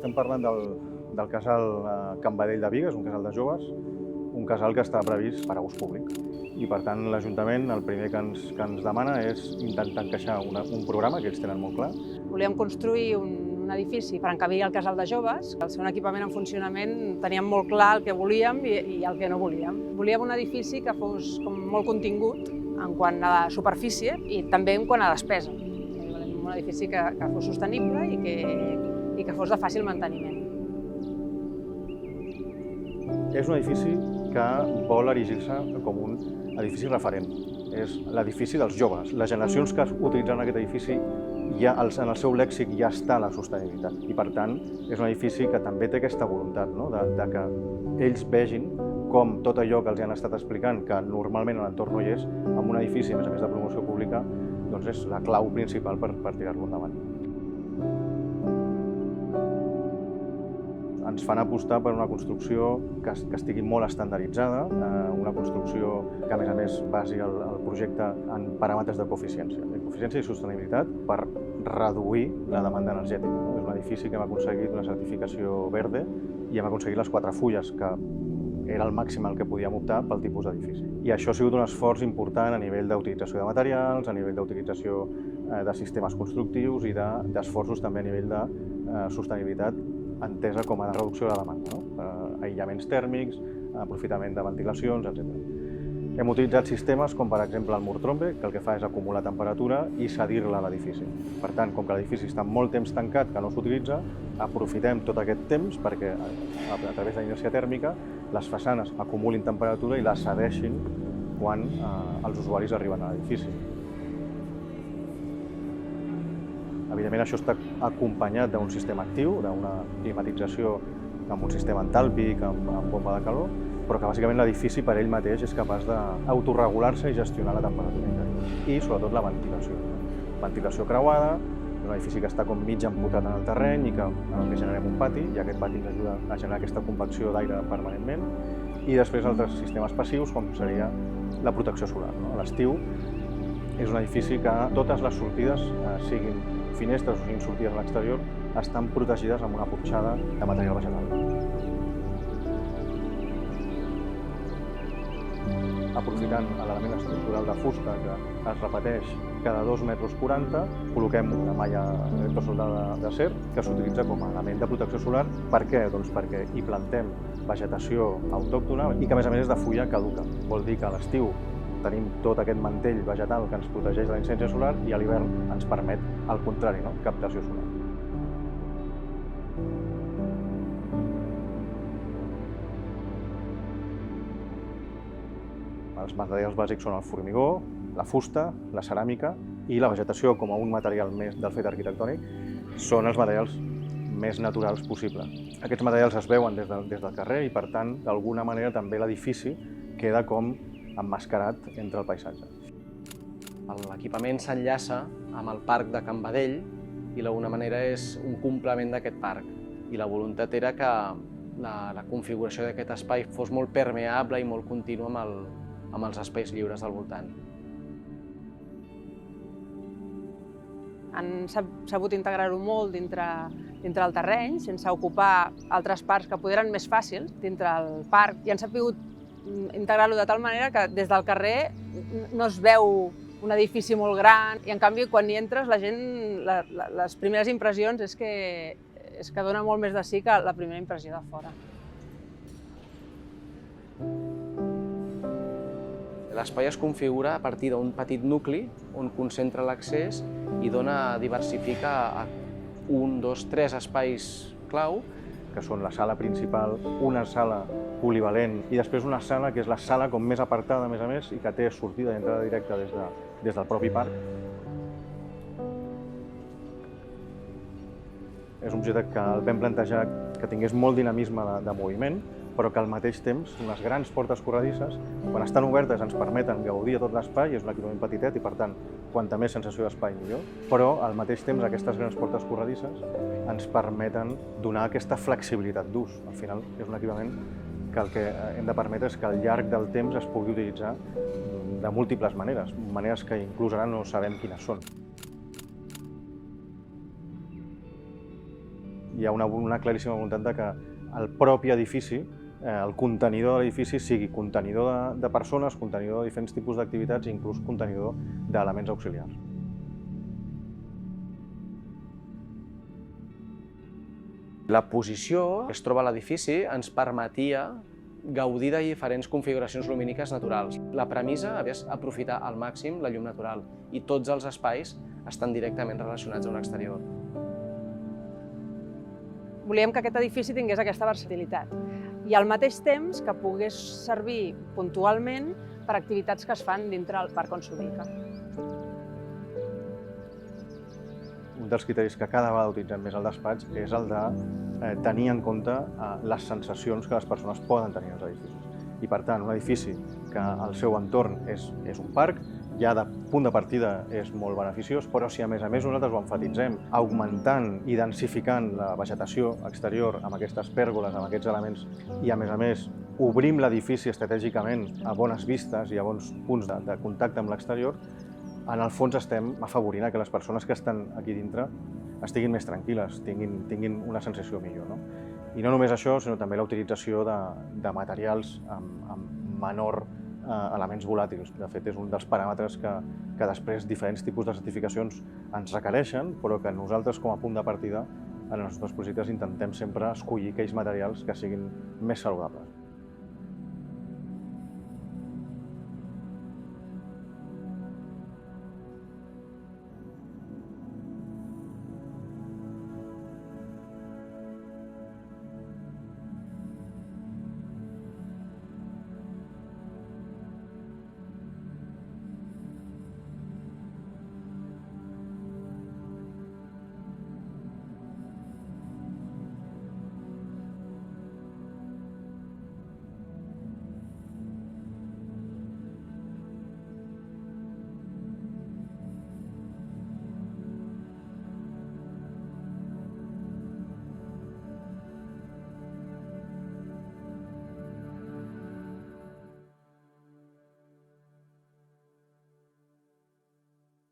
estem parlant del casal Can Badell de Bigues, un casal de joves, un casal que està previst per a ús públic. I per tant l'Ajuntament el primer que ens demana és intentar encaixar un programa que ells tenen molt clar. Volíem construir un edifici per encabir el casal de joves. Al ser un equipament en funcionament teníem molt clar el que volíem i el que no volíem. Volíem un edifici que fos com molt contingut en quant a superfície i també en quant a despesa. Volem un edifici que fos sostenible i que fos de fàcil manteniment. És un edifici que vol erigir-se com un edifici referent. És l'edifici dels joves. Les generacions que utilitzaran aquest edifici, en el seu lèxic ja està la sostenibilitat. I per tant, és un edifici que també té aquesta voluntat, no? de que ells vegin com tot allò que els han estat explicant, que normalment a l'entorn no hi és, amb un edifici, a més de promoció pública, doncs és la clau principal per tirar-lo endavant. Ens fan apostar per una construcció que estigui molt estandarditzada, una construcció que, a més, basi el projecte en paràmetres de coeficiència i sostenibilitat per reduir la demanda energètica. És un edifici que hem aconseguit una certificació verde i hem aconseguit les 4 fulles, que era el màxim al que podíem optar pel tipus d'edifici. I això ha sigut un esforç important a nivell d'utilització de materials, a nivell d'utilització de sistemes constructius i d'esforços també a nivell de sostenibilitat entesa com a reducció de la demanda, aïllaments tèrmics, aprofitament de ventilacions, etc. Hem utilitzat sistemes com, per exemple, el mur trombe, que el que fa és acumular temperatura i cedir-la a l'edifici. Per tant, com que l'edifici està molt temps tancat, que no s'utilitza, aprofitem tot aquest temps perquè, a través de la inèrcia tèrmica, les façanes acumulin temperatura i la cedeixin quan els usuaris arriben a l'edifici. Evidentment, això està acompanyat d'un sistema actiu, d'una climatització amb un sistema entàlpic, amb bomba de calor, però que bàsicament l'edifici per ell mateix és capaç d'autoregular-se i gestionar la temperatura interior. I sobretot la ventilació. Ventilació creuada, un edifici que està com mig emputat en el terreny i en què generem un pati, i aquest pati ens ajuda a generar aquesta convecció d'aire permanentment. I després altres sistemes passius, com seria la protecció solar. A l'estiu és un edifici que totes les sortides, siguin finestres o siguin sortides a l'exterior, estan protegides amb una porxada de material vegetal. Aprofitant l'element estructural de fusta que es repeteix cada 2,40 metres, col·loquem una malla electrosoldada d'acer que s'utilitza com a element de protecció solar. Per què? Doncs perquè hi plantem vegetació autòctona i que, a més és de fulla caduca. Vol dir que a l'estiu tenim tot aquest mantell vegetal que ens protegeix de la incidència solar i a l'hivern ens permet, al contrari, captació solar. Els materials bàsics són el formigó, la fusta, la ceràmica i la vegetació com a un material més del fet arquitectònic són els materials més naturals possibles. Aquests materials es veuen des del carrer i, per tant, d'alguna manera també l'edifici queda com emmascarat entre el paisatge. L'equipament s'enllaça amb el parc de Can Badell i d'alguna manera és un complement d'aquest parc. I la voluntat era que la configuració d'aquest espai fos molt permeable i molt continu amb els espais lliures del voltant. Han sabut integrar-ho molt dintre el terreny, sense ocupar altres parcs que poderen més fàcils dintre el parc, i han sabut integrar-lo de tal manera que des del carrer no es veu un edifici molt gran i, en canvi, quan hi entres, la gent, les primeres impressions és que dona molt més de sí que la primera impressió de fora. L'espai es configura a partir d'un petit nucli on concentra l'accés i diversifica a 1, 2, 3 espais clau, que són la sala principal, una sala polivalent i després una sala que és la sala com més apartada, a més, i que té sortida i entrada directa des del propi parc. És un projecte que el vam plantejar que tingués molt dinamisme de moviment, però que al mateix temps unes grans portes corredisses, quan estan obertes, ens permeten gaudir de tot l'espai, és un equipament petitet i, per tant, quanta més sensació d'espai millor, però al mateix temps aquestes grans portes corredisses ens permeten donar aquesta flexibilitat d'ús. Al final és un equipament que el que hem de permetre és que al llarg del temps es pugui utilitzar de múltiples maneres que inclús ara no sabem quines són. hi ha una claríssima voluntat de que el propi edifici, el contenidor de l'edifici sigui contenidor de persones, contenidor de diferents tipus d'activitats i inclús contenidor d'elements auxiliars. La posició que es troba a l'edifici ens permetia gaudir de diferents configuracions lumíniques naturals. La premissa és aprofitar al màxim la llum natural i tots els espais estan directament relacionats amb l'exterior. Volíem que aquest edifici tingués aquesta versatilitat i al mateix temps que pogués servir puntualment per activitats que es fan dintre del parc on s'ubica. Un dels criteris que cada vegada utilitzem més al despatx és el de tenir en compte les sensacions que les persones poden tenir als edificis. I per tant, un edifici que el seu entorn és un parc, ja de punt de partida és molt beneficiós, però si a més nosaltres ho emfatitzem, augmentant i densificant la vegetació exterior amb aquestes pèrgoles, amb aquests elements, i a més obrim l'edifici estratègicament a bones vistes i a bons punts de contacte amb l'exterior, en el fons estem afavorint que les persones que estan aquí dintre estiguin més tranquil·les, tinguin una sensació millor. I no només això, sinó també la utilització de materials amb menor elements volàtils. De fet, és un dels paràmetres que després diferents tipus de certificacions ens requereixen, però que nosaltres, com a punt de partida, en els nostres projectes intentem sempre escollir aquells materials que siguin més saludables.